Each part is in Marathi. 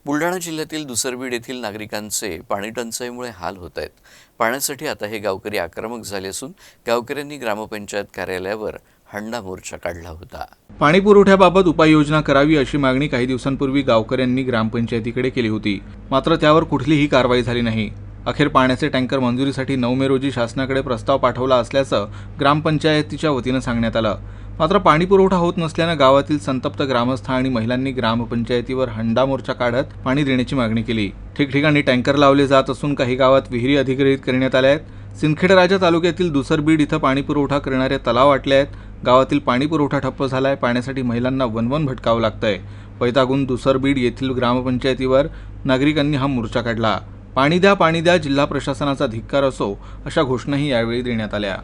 बुलढाणा जिल्ह्यातील दुसरबीड येथील नागरिकांचे पाणी टंचाईमुळे हाल होत आहेत। पाण्यासाठी आता हे गावकरी आक्रमक झाले असून गावकऱ्यांनी ग्रामपंचायत कार्यालयावर हंडा मोर्चा काढला होता। पाणी पुरवठ्याबाबत उपाययोजना करावी अशी मागणी काही दिवसांपूर्वी गावकऱ्यांनी ग्रामपंचायतीकडे केली होती, मात्र त्यावर कुठलीही कारवाई झाली नाही। अखेर पाण्याचे टँकर मंजुरीसाठी 9 मे रोजी शासनाकडे प्रस्ताव पाठवला असल्याचं ग्रामपंचायतीच्या वतीनं सांगण्यात आलं। मात्र पाणी पुरवठा होत नसल्यानं गावातील संतप्त ग्रामस्थ आणि महिलांनी ग्रामपंचायतीवर हंडा मोर्चा काढत पाणी देण्याची मागणी केली। ठिकठिकाणी टँकर लावले जात असून काही गावात विहिरी अधिग्रहित करण्यात आल्या आहेत। सिंदखेडराजा तालुक्यातील दुसरबीड इथं पाणी पुरवठा करणारे तलाव आटले आहेत। गावातील पाणी पुरवठा ठप्प झालाय। पाण्यासाठी महिलांना वनवन भटकावं लागतंय। वैतागून दुसरबीड येथील ग्रामपंचायतीवर नागरिकांनी हा मोर्चा काढला। पाणी द्या, जिल्हा प्रशासनाचा धिक्कार असो अशा घोषणाही यावेळी देण्यात आल्या।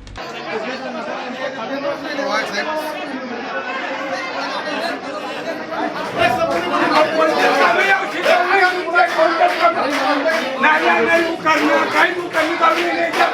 नहीं